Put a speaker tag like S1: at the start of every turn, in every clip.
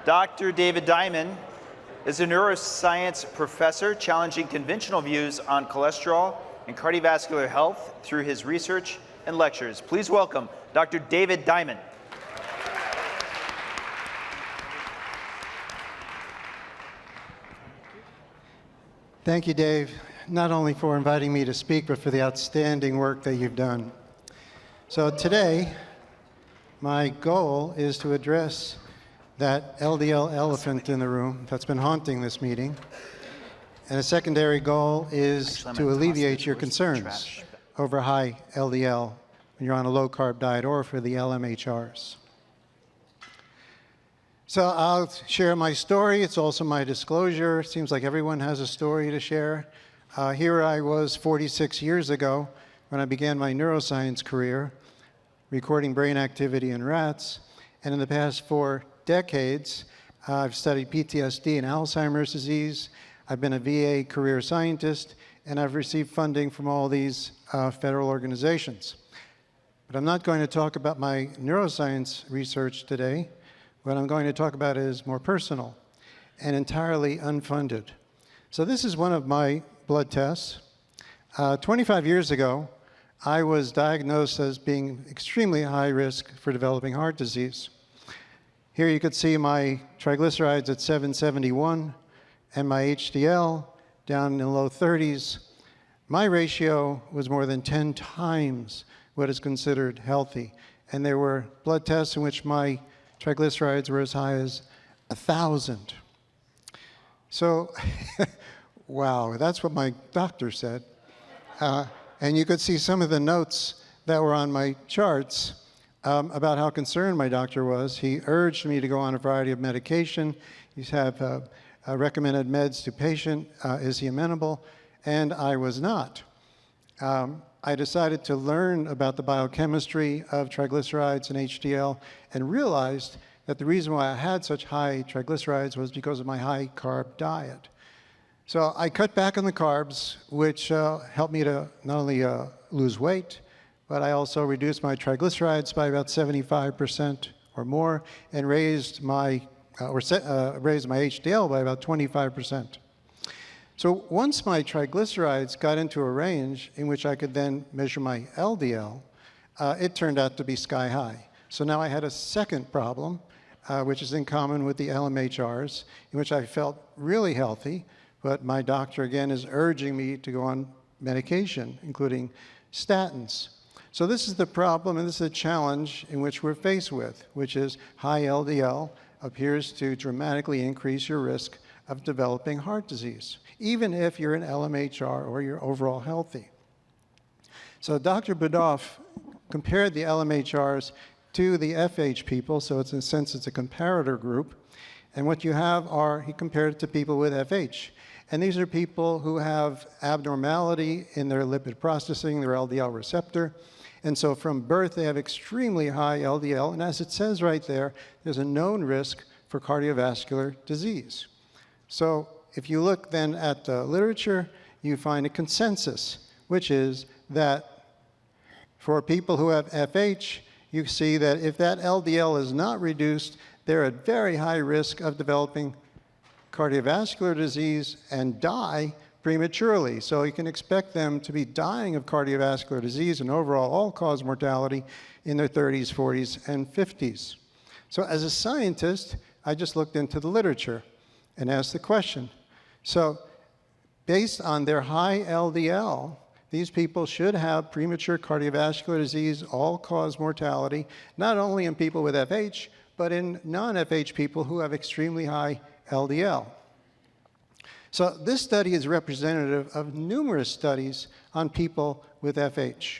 S1: Dr. David Diamond is a neuroscience professor challenging conventional views on cholesterol and cardiovascular health through his research and lectures. Please welcome Dr. David Diamond.
S2: Thank you, Dave, not only for inviting me to speak, but for the outstanding work that you've done. So today, my goal is to address that LDL elephant in the room that's been haunting this meeting. And a secondary goal is to alleviate your concerns over high LDL when you're on a low-carb diet or for the LMHRs. So I'll share my story. It's also my disclosure. It seems like everyone has a story to share. Here I was 46 years ago when I began my neuroscience career, recording brain activity in rats. And in the past 4 decades, I've studied PTSD and Alzheimer's disease. I've been a VA career scientist, and I've received funding from all these federal organizations. But I'm not going to talk about my neuroscience research today. What I'm going to talk about is more personal and entirely unfunded. So this is one of my blood tests. 25 years ago, I was diagnosed as being extremely high risk for developing heart disease. Here you could see my triglycerides at 771 and my HDL down in the low 30s. My ratio was more than 10 times what is considered healthy. And there were blood tests in which my triglycerides were as high as 1,000. So, wow, that's what my doctor said. And you could see some of the notes that were on my charts about how concerned my doctor was. He urged me to go on a variety of medication. He's have recommended meds to patient. Is he amenable? And I was not. I decided to learn about the biochemistry of triglycerides and HDL and realized that the reason why I had such high triglycerides was because of my high carb diet. So I cut back on the carbs, which helped me to not only lose weight, but I also reduced my triglycerides by about 75% or more and raised my HDL by about 25%. So once my triglycerides got into a range in which I could then measure my LDL, it turned out to be sky high. So now I had a second problem, which is in common with the LMHRs, in which I felt really healthy, but my doctor again is urging me to go on medication, including statins. So this is the problem, and this is a challenge in which we're faced with, which is high LDL appears to dramatically increase your risk of developing heart disease, even if you're an LMHR or you're overall healthy. So Dr. Budoff compared the LMHRs to the FH people, so it's in a sense it's a comparator group, and what you have are, he compared it to people with FH. And these are people who have abnormality in their lipid processing, their LDL receptor, and so from birth they have extremely high LDL, and as it says right there, there's a known risk for cardiovascular disease. So if you look then at the literature, you find a consensus, which is that for people who have FH, you see that if that LDL is not reduced, they're at very high risk of developing cardiovascular disease and die prematurely. So you can expect them to be dying of cardiovascular disease and overall all-cause mortality in their 30s, 40s, and 50s. So as a scientist, I just looked into the literature and asked the question. So based on their high LDL, these people should have premature cardiovascular disease, all-cause mortality, not only in people with FH, but in non-FH people who have extremely high LDL. So this study is representative of numerous studies on people with FH.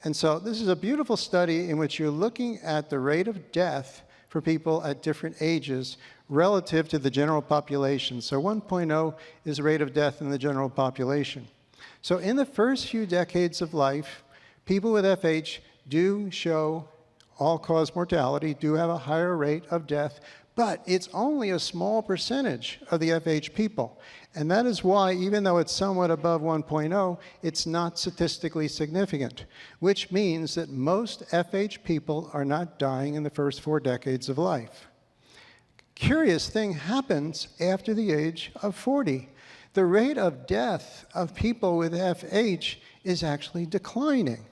S2: And so this is a beautiful study in which you're looking at the rate of death for people at different ages relative to the general population. So 1.0 is the rate of death in the general population. So in the first few decades of life, people with FH do show all-cause mortality, do have a higher rate of death, but it's only a small percentage of the FH people. And that is why, even though it's somewhat above 1.0, it's not statistically significant, which means that most FH people are not dying in the first 4 decades of life. curious thing happens after the age of 40. The rate of death of people with FH is actually declining.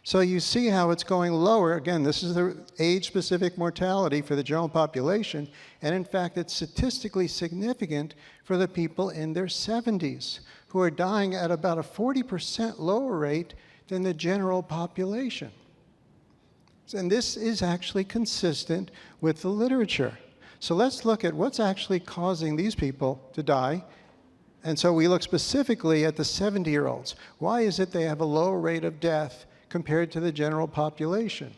S2: So you see how it's going lower. Again, this is the age-specific mortality for the general population, and in fact, it's statistically significant for the people in their 70s, who are dying at about a 40% lower rate than the general population. And this is actually consistent with the literature. So let's look at what's actually causing these people to die. And so we look specifically at the 70-year-olds. Why is it they have a lower rate of death compared to the general population?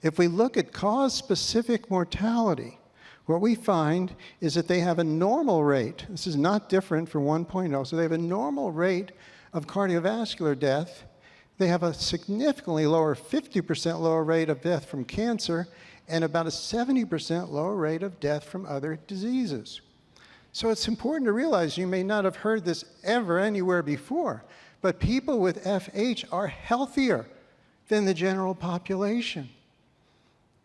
S2: If we look at cause-specific mortality, what we find is that they have a normal rate. This is not different from 1.0. So they have a normal rate of cardiovascular death. They have a significantly lower, 50% lower rate of death from cancer, and about a 70% lower rate of death from other diseases. So it's important to realize, you may not have heard this ever anywhere before, but people with FH are healthier than the general population.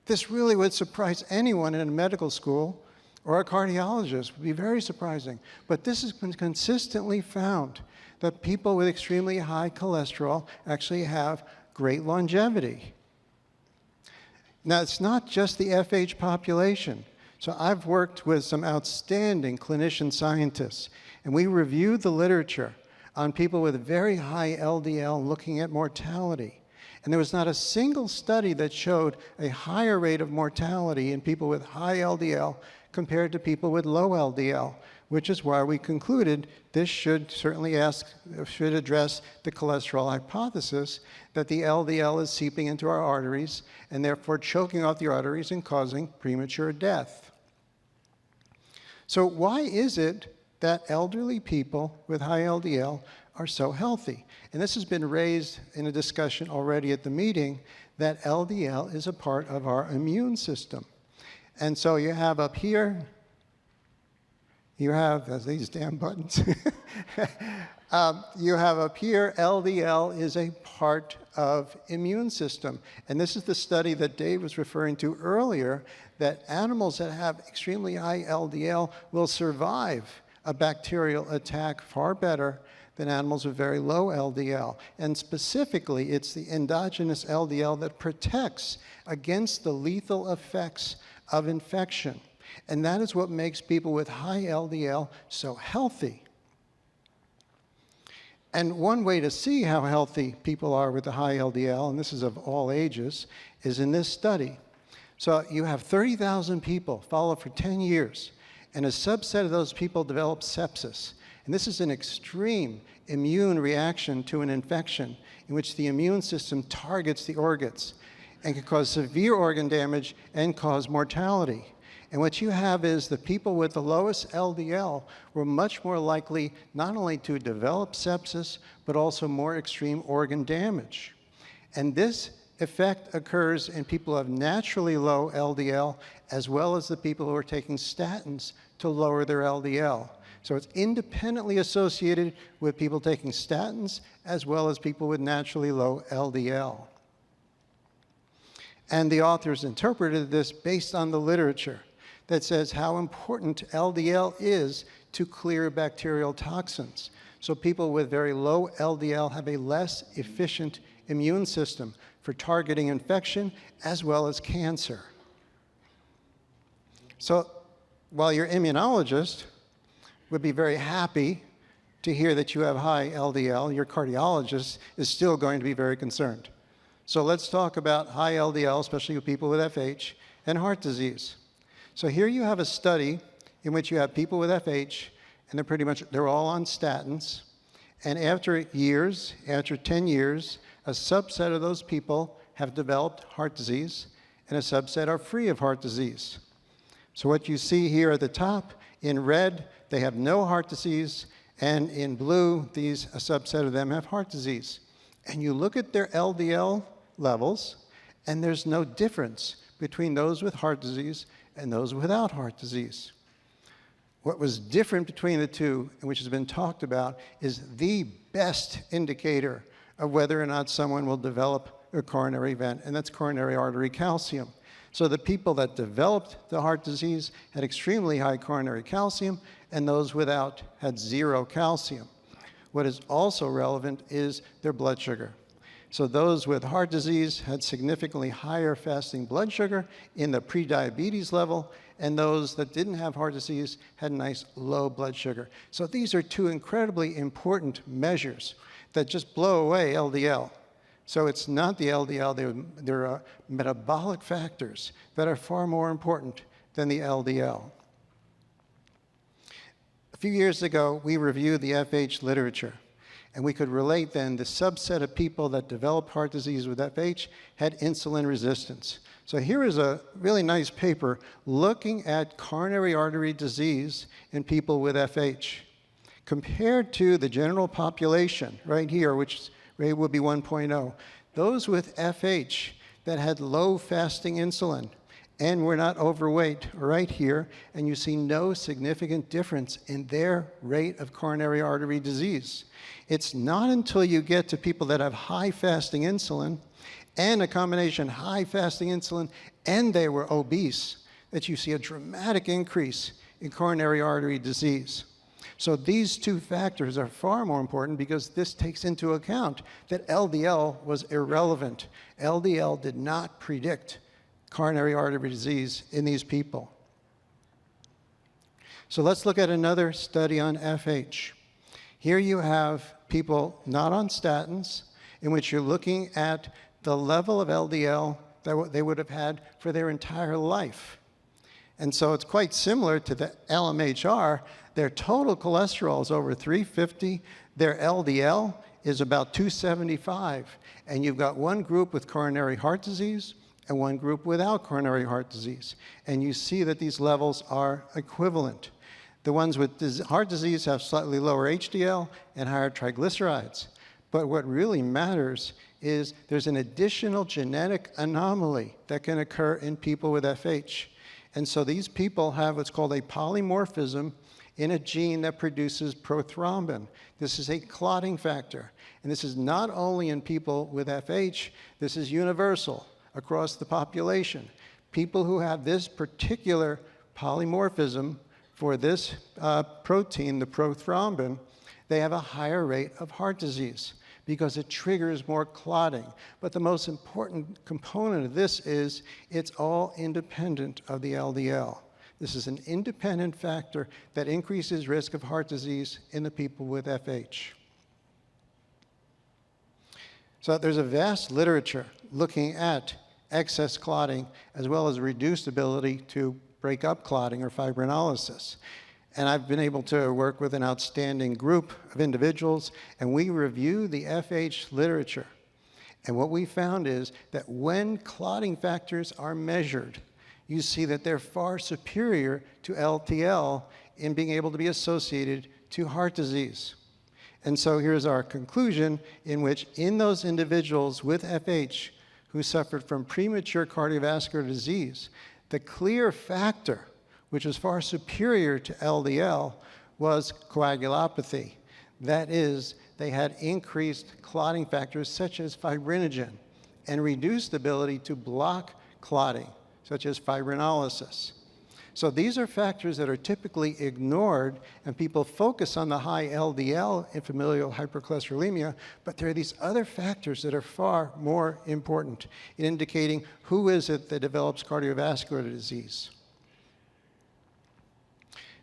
S2: This really would surprise anyone in a medical school or a cardiologist. It would be very surprising. But this has been consistently found, that people with extremely high cholesterol actually have great longevity. Now, it's not just the FH population. So I've worked with some outstanding clinician scientists, and we reviewed the literature on people with very high LDL looking at mortality. And there was not a single study that showed a higher rate of mortality in people with high LDL compared to people with low LDL, which is why we concluded this should certainly address the cholesterol hypothesis, that the LDL is seeping into our arteries and therefore choking off the arteries and causing premature death. So why is it that elderly people with high LDL are so healthy? And this has been raised in a discussion already at the meeting, that LDL is a part of our immune system. And so you have up here, you have these damn buttons. You have up here, LDL is a part of immune system. And this is the study that Dave was referring to earlier, that animals that have extremely high LDL will survive a bacterial attack far better than animals with very low LDL. And specifically, it's the endogenous LDL that protects against the lethal effects of infection. And that is what makes people with high LDL so healthy. And one way to see how healthy people are with the high LDL, and this is of all ages, is in this study. So you have 30,000 people followed for 10 years, and a subset of those people develop sepsis. And this is an extreme immune reaction to an infection in which the immune system targets the organs and can cause severe organ damage and cause mortality. And what you have is the people with the lowest LDL were much more likely not only to develop sepsis, but also more extreme organ damage. And this effect occurs in people who have naturally low LDL, as well as the people who are taking statins to lower their LDL. So it's independently associated with people taking statins, as well as people with naturally low LDL. And the authors interpreted this based on the literature that says how important LDL is to clear bacterial toxins. So people with very low LDL have a less efficient immune system for targeting infection as well as cancer. So while your immunologist would be very happy to hear that you have high LDL, your cardiologist is still going to be very concerned. So let's talk about high LDL, especially with people with FH, and heart disease. So here you have a study in which you have people with FH, and they're all on statins. And after years, after 10 years, a subset of those people have developed heart disease, and a subset are free of heart disease. So what you see here at the top, in red, they have no heart disease, and in blue, a subset of them have heart disease. And you look at their LDL levels, and there's no difference between those with heart disease and those without heart disease. What was different between the two, and which has been talked about, is the best indicator of whether or not someone will develop a coronary event, and that's coronary artery calcium. So the people that developed the heart disease had extremely high coronary calcium, and those without had 0 calcium. What is also relevant is their blood sugar. So those with heart disease had significantly higher fasting blood sugar in the prediabetes level, and those that didn't have heart disease had nice low blood sugar. So these are 2 incredibly important measures that just blow away LDL. So it's not the LDL, there are metabolic factors that are far more important than the LDL. A few years ago, we reviewed the FH literature, and we could relate then the subset of people that developed heart disease with FH had insulin resistance. So here is a really nice paper looking at coronary artery disease in people with FH compared to the general population right here, which rate would be 1.0. Those with FH that had low fasting insulin and were not overweight right here, and you see no significant difference in their rate of coronary artery disease. It's not until you get to people that have high fasting insulin and a combination high fasting insulin and they were obese that you see a dramatic increase in coronary artery disease. So these 2 factors are far more important because this takes into account that LDL was irrelevant. LDL did not predict coronary artery disease in these people. So let's look at another study on FH. Here you have people not on statins, in which you're looking at the level of LDL that they would have had for their entire life. And so it's quite similar to the LMHR. Their total cholesterol is over 350. Their LDL is about 275. And you've got one group with coronary heart disease and one group without coronary heart disease. And you see that these levels are equivalent. The ones with heart disease have slightly lower HDL and higher triglycerides. But what really matters is there's an additional genetic anomaly that can occur in people with FH. And so these people have what's called a polymorphism in a gene that produces prothrombin. This is a clotting factor. And this is not only in people with FH, this is universal across the population. People who have this particular polymorphism for this protein, the prothrombin, they have a higher rate of heart disease because it triggers more clotting. But the most important component of this is it's all independent of the LDL. This is an independent factor that increases risk of heart disease in the people with FH. So there's a vast literature looking at excess clotting as well as reduced ability to break up clotting or fibrinolysis. And I've been able to work with an outstanding group of individuals, and we review the FH literature. And what we found is that when clotting factors are measured, you see that they're far superior to LDL in being able to be associated to heart disease. And so here's our conclusion, in which in those individuals with FH who suffered from premature cardiovascular disease, the clear factor which was far superior to LDL, was coagulopathy. That is, they had increased clotting factors such as fibrinogen and reduced ability to block clotting, such as fibrinolysis. So these are factors that are typically ignored, and people focus on the high LDL in familial hypercholesterolemia, but there are these other factors that are far more important in indicating who is it that develops cardiovascular disease.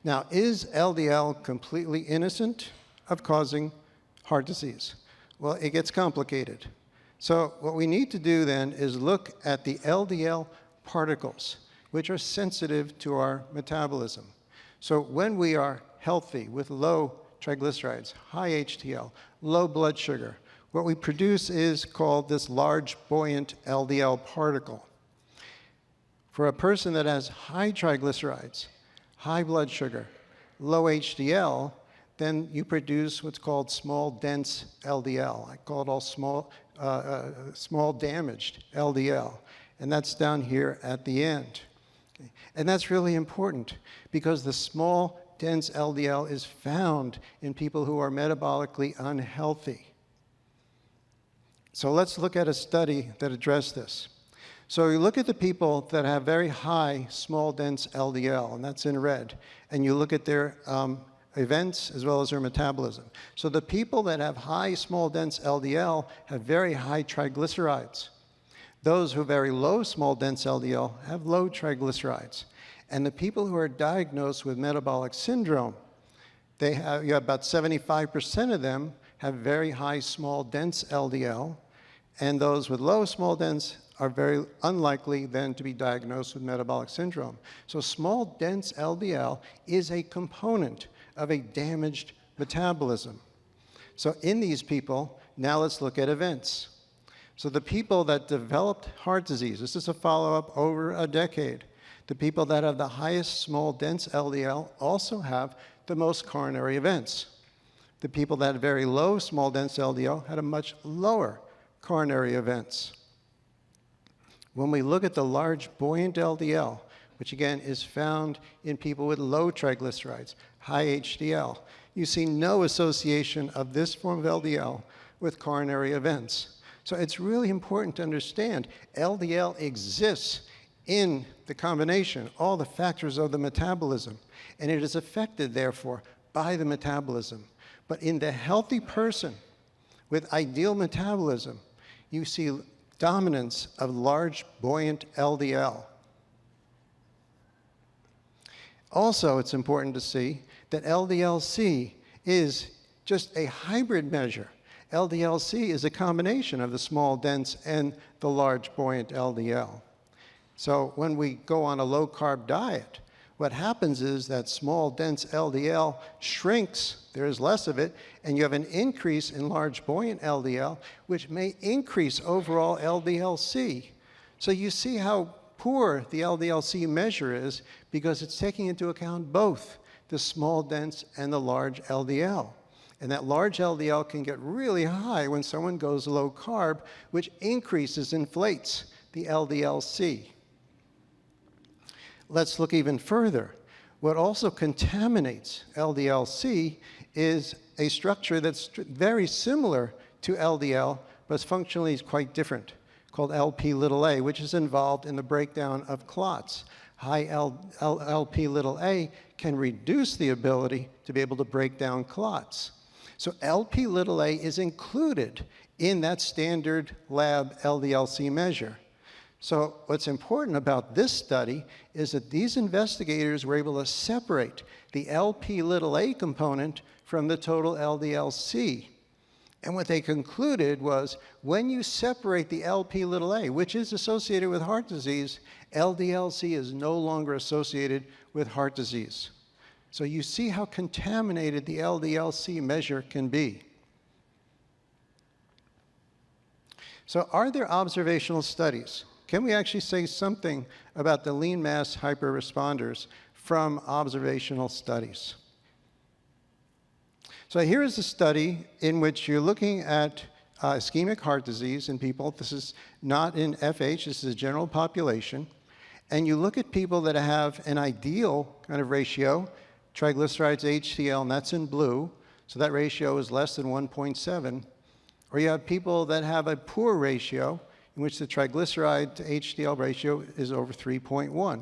S2: Now, is LDL completely innocent of causing heart disease? Well, it gets complicated. So what we need to do then is look at the LDL particles, which are sensitive to our metabolism. So when we are healthy with low triglycerides, high HDL, low blood sugar, what we produce is called this large buoyant LDL particle. For a person that has high triglycerides, high blood sugar, low HDL, then you produce what's called small dense LDL. I call it all small damaged LDL. And that's down here at the end. Okay. And that's really important because the small dense LDL is found in people who are metabolically unhealthy. So let's look at a study that addressed this. So you look at the people that have very high small dense LDL, and that's in red, and you look at their events as well as their metabolism. So the people that have high small dense LDL have very high triglycerides. Those who have very low small dense LDL have low triglycerides. And the people who are diagnosed with metabolic syndrome, you have about 75% of them have very high small dense LDL, and those with low small dense are very unlikely then to be diagnosed with metabolic syndrome. So small dense LDL is a component of a damaged metabolism. So in these people, now let's look at events. So the people that developed heart disease, this is a follow-up over a decade. The people that have the highest small dense LDL also have the most coronary events. The people that had very low small dense LDL had a much lower coronary events. When we look at the large buoyant LDL, which again is found in people with low triglycerides, high HDL, you see no association of this form of LDL with coronary events. So it's really important to understand LDL exists in the combination, all the factors of the metabolism, and it is affected, therefore, by the metabolism. But in the healthy person with ideal metabolism, you see dominance of large buoyant LDL. Also, it's important to see that LDL-C is just a hybrid measure. LDL-C is a combination of the small dense and the large buoyant LDL. So when we go on a low-carb diet, what happens is that small dense LDL shrinks, there is less of it, and you have an increase in large buoyant LDL, which may increase overall LDL-C. So you see how poor the LDL-C measure is because it's taking into account both the small dense and the large LDL. And that large LDL can get really high when someone goes low carb, which inflates the LDL-C. Let's look even further. What also contaminates LDL-C is a structure that's very similar to LDL, but functionally is quite different, called Lp(a), which is involved in the breakdown of clots. High Lp(a) can reduce the ability to be able to break down clots. So Lp(a) is included in that standard lab LDL-C measure. So what's important about this study is that these investigators were able to separate the Lp(a) component from the total LDL-C. And what they concluded was when you separate the Lp(a), which is associated with heart disease, LDL-C is no longer associated with heart disease. So you see how contaminated the LDL-C measure can be. So are there observational studies? Can we actually say something about the lean mass hyperresponders from observational studies? So here is a study in which you're looking at ischemic heart disease in people. This is not in FH, this is a general population. And you look at people that have an ideal kind of ratio, triglycerides, HDL, and that's in blue. So that ratio is less than 1.7. Or you have people that have a poor ratio in which the triglyceride to HDL ratio is over 3.1.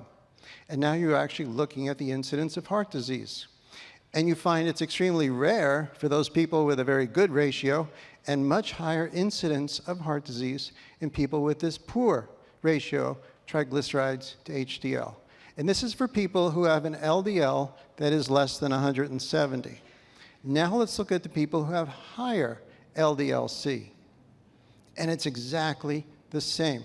S2: And now you're actually looking at the incidence of heart disease. And you find it's extremely rare for those people with a very good ratio and much higher incidence of heart disease in people with this poor ratio, triglycerides to HDL. And this is for people who have an LDL that is less than 170. Now let's look at the people who have higher LDL-C. And it's exactly the same.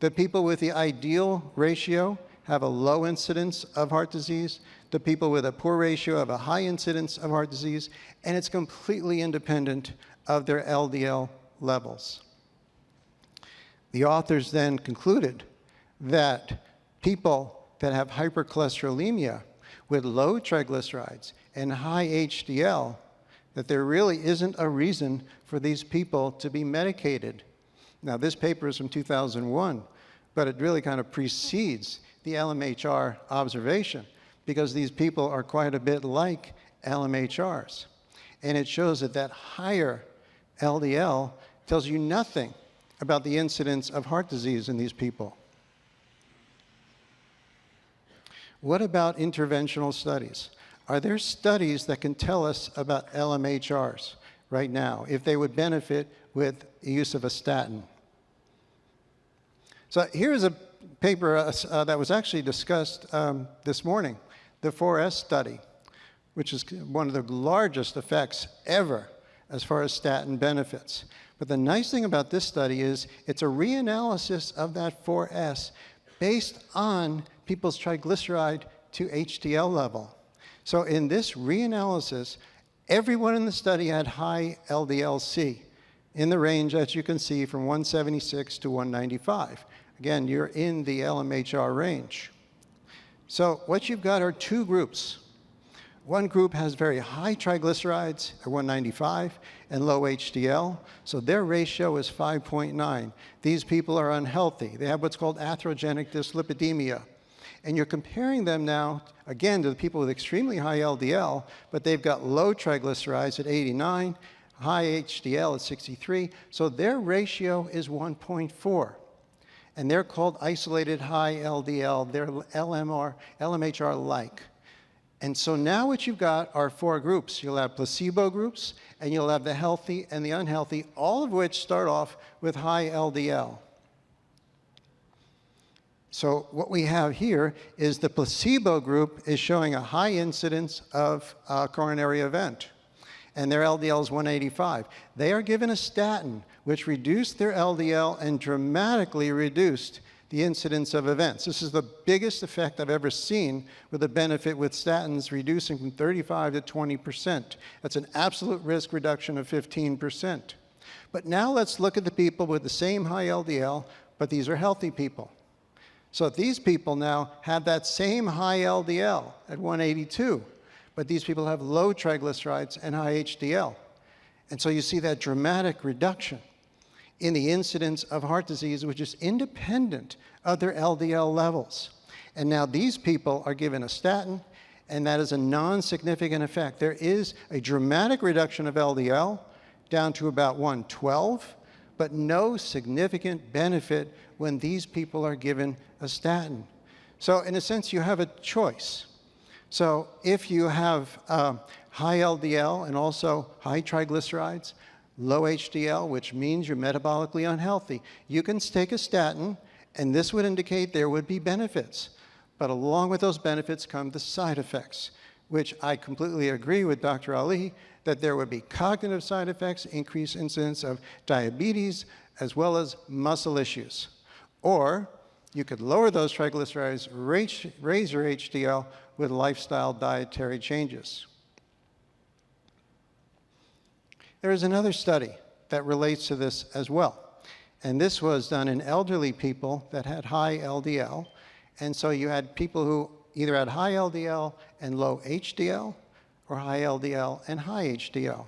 S2: The people with the ideal ratio have a low incidence of heart disease. The people with a poor ratio have a high incidence of heart disease, and it's completely independent of their LDL levels. The authors then concluded that people that have hypercholesterolemia with low triglycerides and high HDL, that there really isn't a reason for these people to be medicated. Now, this paper is from 2001, but it really kind of precedes the LMHR observation because these people are quite a bit like LMHRs. And it shows that that higher LDL tells you nothing about the incidence of heart disease in these people. What about interventional studies? Are there studies that can tell us about LMHRs right now, if they would benefit with the use of a statin? So here's a paper that was actually discussed this morning, the 4S study, which is one of the largest effects ever as far as statin benefits. But the nice thing about this study is it's a reanalysis of that 4S based on people's triglyceride to HDL level. So in this reanalysis, everyone in the study had high LDL-C in the range, as you can see, from 176 to 195. Again, you're in the LMHR range. So what you've got are two groups. One group has very high triglycerides at 195 and low HDL, so their ratio is 5.9. These people are unhealthy. They have what's called atherogenic dyslipidemia. And you're comparing them now, again, to the people with extremely high LDL, but they've got low triglycerides at 89, high HDL at 63, so their ratio is 1.4. And they're called isolated high LDL. They're LMHR-like. And so now what you've got are four groups. You'll have placebo groups, and you'll have the healthy and the unhealthy, all of which start off with high LDL. So what we have here is the placebo group is showing a high incidence of coronary event, and their LDL is 185. They are given a statin, which reduced their LDL and dramatically reduced the incidence of events. This is the biggest effect I've ever seen with a benefit with statins reducing from 35 to 20%. That's an absolute risk reduction of 15%. But now let's look at the people with the same high LDL, but these are healthy people. So these people now have that same high LDL at 182, but these people have low triglycerides and high HDL. And so you see that dramatic reduction in the incidence of heart disease, which is independent of their LDL levels. And now these people are given a statin, and that is a non-significant effect. There is a dramatic reduction of LDL down to about 112, but no significant benefit when these people are given a statin. So in a sense, you have a choice. So if you have high LDL and also high triglycerides, low HDL, which means you're metabolically unhealthy, you can take a statin, and this would indicate there would be benefits. But along with those benefits come the side effects, which I completely agree with Dr. Ali, that there would be cognitive side effects, increased incidence of diabetes, as well as muscle issues. Or you could lower those triglycerides, raise your HDL with lifestyle dietary changes. There is another study that relates to this as well. And this was done in elderly people that had high LDL. And so you had people who either had high LDL and low HDL, or high LDL and high HDL.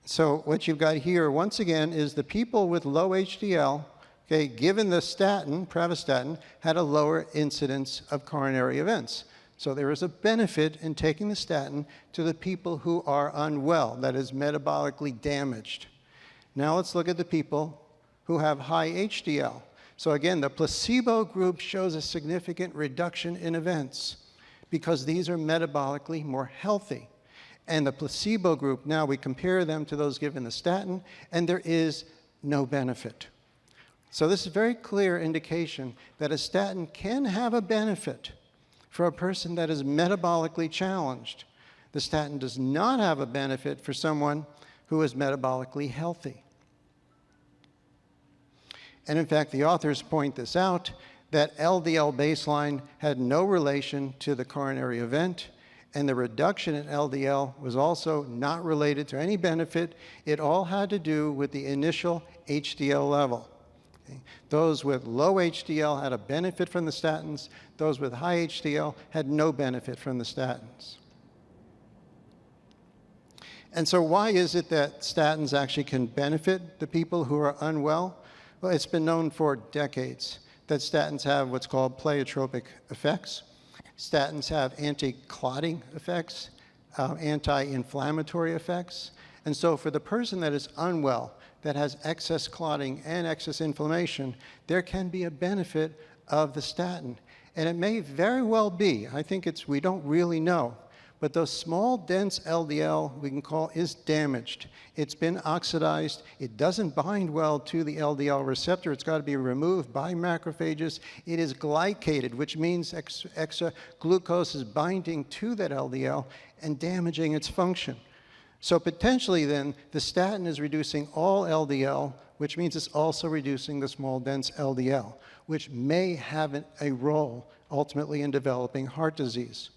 S2: So what you've got here, once again, is the people with low HDL, okay, given the statin, pravastatin, had a lower incidence of coronary events. So there is a benefit in taking the statin to the people who are unwell, that is metabolically damaged. Now let's look at the people who have high HDL. So again, the placebo group shows a significant reduction in events because these are metabolically more healthy. And the placebo group, now we compare them to those given the statin, and there is no benefit. So this is a very clear indication that a statin can have a benefit for a person that is metabolically challenged. The statin does not have a benefit for someone who is metabolically healthy. And in fact, the authors point this out, that LDL baseline had no relation to the coronary event, and the reduction in LDL was also not related to any benefit. It all had to do with the initial HDL level. Okay. Those with low HDL had a benefit from the statins. Those with high HDL had no benefit from the statins. And so why is it that statins actually can benefit the people who are unwell? Well, it's been known for decades that statins have what's called pleiotropic effects. Statins have anti-clotting effects, anti-inflammatory effects, And so for the person that is unwell, that has excess clotting and excess inflammation, there can be a benefit of the statin. And it may very well be, I think we don't really know, but those small, dense LDL, we can call, is damaged. It's been oxidized. It doesn't bind well to the LDL receptor. It's got to be removed by macrophages. It is glycated, which means extra glucose is binding to that LDL and damaging its function. So potentially then, the statin is reducing all LDL, which means it's also reducing the small, dense LDL, which may have a role ultimately in developing heart disease.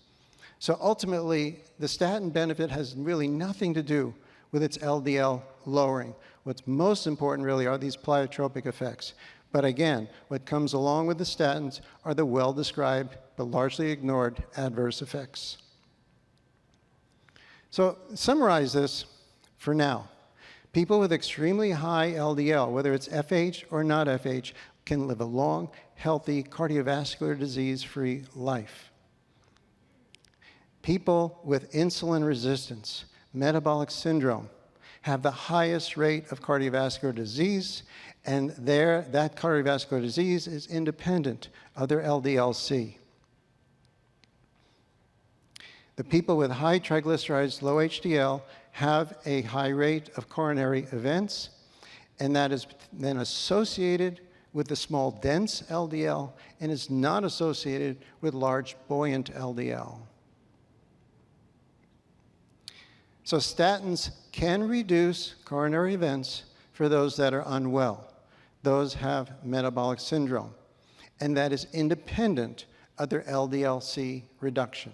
S2: So ultimately, the statin benefit has really nothing to do with its LDL lowering. What's most important really are these pleiotropic effects. But again, what comes along with the statins are the well-described but largely ignored adverse effects. So summarize this for now. People with extremely high LDL, whether it's FH or not FH, can live a long, healthy, cardiovascular disease-free life. People with insulin resistance, metabolic syndrome, have the highest rate of cardiovascular disease, and that cardiovascular disease is independent of their LDL-C. The people with high triglycerides, low HDL, have a high rate of coronary events, and that is then associated with the small, dense LDL and is not associated with large, buoyant LDL. So statins can reduce coronary events for those that are unwell. Those have metabolic syndrome, and that is independent of their LDL-C reduction.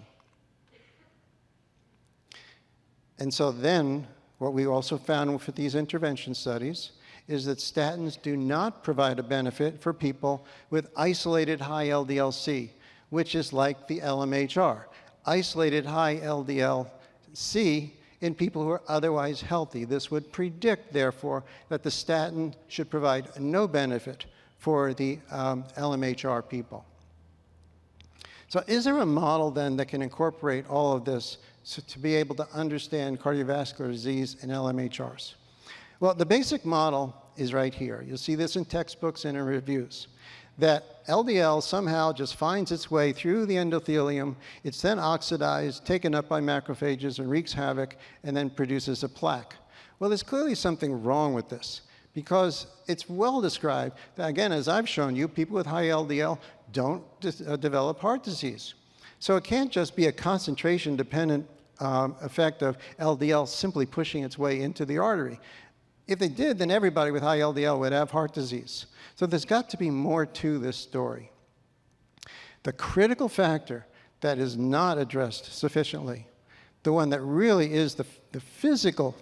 S2: And so then, what we also found with these intervention studies is that statins do not provide a benefit for people with isolated high LDL-C, which is like the LMHR. Isolated high LDL-C in people who are otherwise healthy. This would predict, therefore, that the statin should provide no benefit for the LMHR people. So is there a model then that can incorporate all of this to be able to understand cardiovascular disease in LMHRs? Well, the basic model is right here. You'll see this in textbooks and in reviews, that LDL somehow just finds its way through the endothelium. It's then oxidized, taken up by macrophages, and wreaks havoc, and then produces a plaque. Well, there's clearly something wrong with this, because it's well described that, again, as I've shown you, people with high LDL don't develop heart disease. So it can't just be a concentration-dependent effect of LDL simply pushing its way into the artery. If they did, then everybody with high LDL would have heart disease. So there's got to be more to this story. The critical factor that is not addressed sufficiently, the one that really is the physical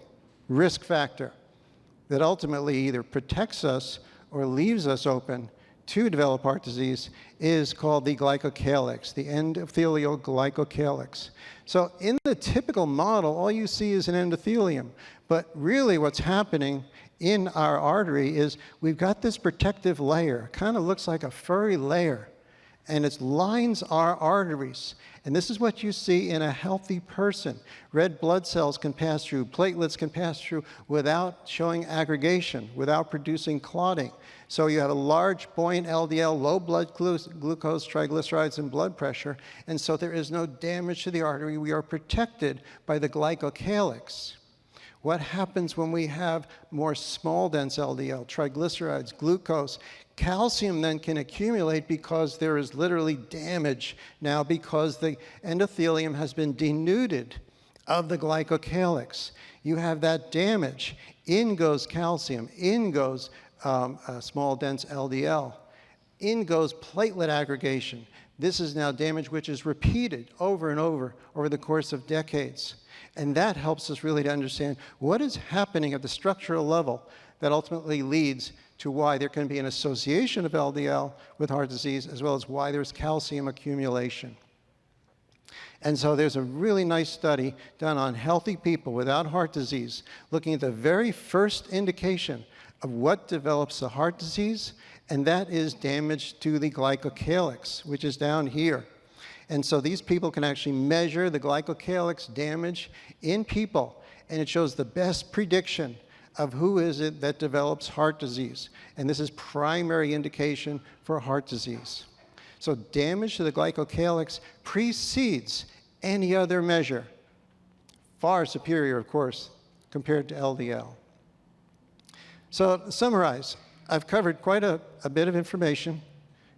S2: risk factor that ultimately either protects us or leaves us open to develop heart disease, is called the Glycocalyx, the endothelial Glycocalyx. So in the typical model, all you see is an endothelium. But really what's happening in our artery is we've got this protective layer. Kind of looks like a furry layer. And it lines our arteries. And this is what you see in a healthy person. Red blood cells can pass through, platelets can pass through without showing aggregation, without producing clotting. So you have a large, buoyant LDL, low blood glucose, triglycerides, and blood pressure. And so there is no damage to the artery. We are protected by the Glycocalyx. What happens when we have more small dense LDL, triglycerides, glucose? Calcium then can accumulate because there is literally damage now because the endothelium has been denuded of the Glycocalyx. You have that damage. In goes calcium. In goes small dense LDL. In goes platelet aggregation. This is now damage which is repeated over and over the course of decades. And that helps us really to understand what is happening at the structural level that ultimately leads to why there can be an association of LDL with heart disease, as well as why there's calcium accumulation. And so there's a really nice study done on healthy people without heart disease, looking at the very first indication of what develops the heart disease, and that is damage to the Glycocalyx, which is down here. And so these people can actually measure the glycocalyx damage in people, and it shows the best prediction of who is it that develops heart disease. And this is primary indication for heart disease. So damage to the glycocalyx precedes any other measure, far superior, of course, compared to LDL. So to summarize, I've covered quite a bit of information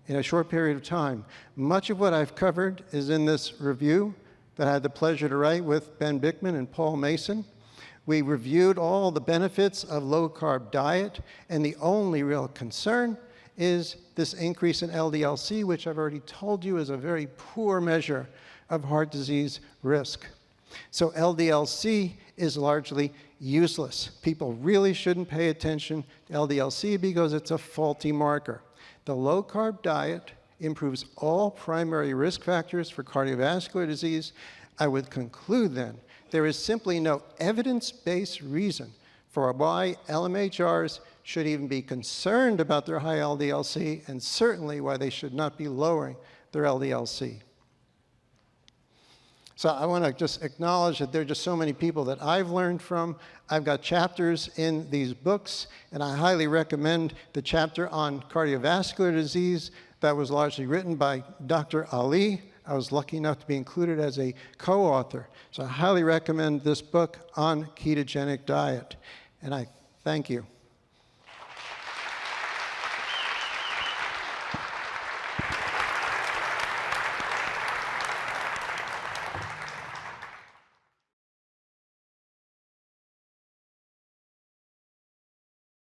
S2: in a short period of time. Much of what I've covered is in this review that I had the pleasure to write with Ben Bickman and Paul Mason. We reviewed all the benefits of low-carb diet, and the only real concern is this increase in LDL-C, which I've already told you is a very poor measure of heart disease risk. So LDL-C is largely useless. People really shouldn't pay attention to LDL-C because it's a faulty marker. The low-carb diet improves all primary risk factors for cardiovascular disease. I would conclude then, there is simply no evidence-based reason for why LMHRs should even be concerned about their high LDL-C, and certainly why they should not be lowering their LDL-C. So I want to just acknowledge that there are just so many people that I've learned from. I've got chapters in these books, and I highly recommend the chapter on cardiovascular disease that was largely written by Dr. Ali. I was lucky enough to be included as a co-author. So I highly recommend this book on ketogenic diet. And I thank you.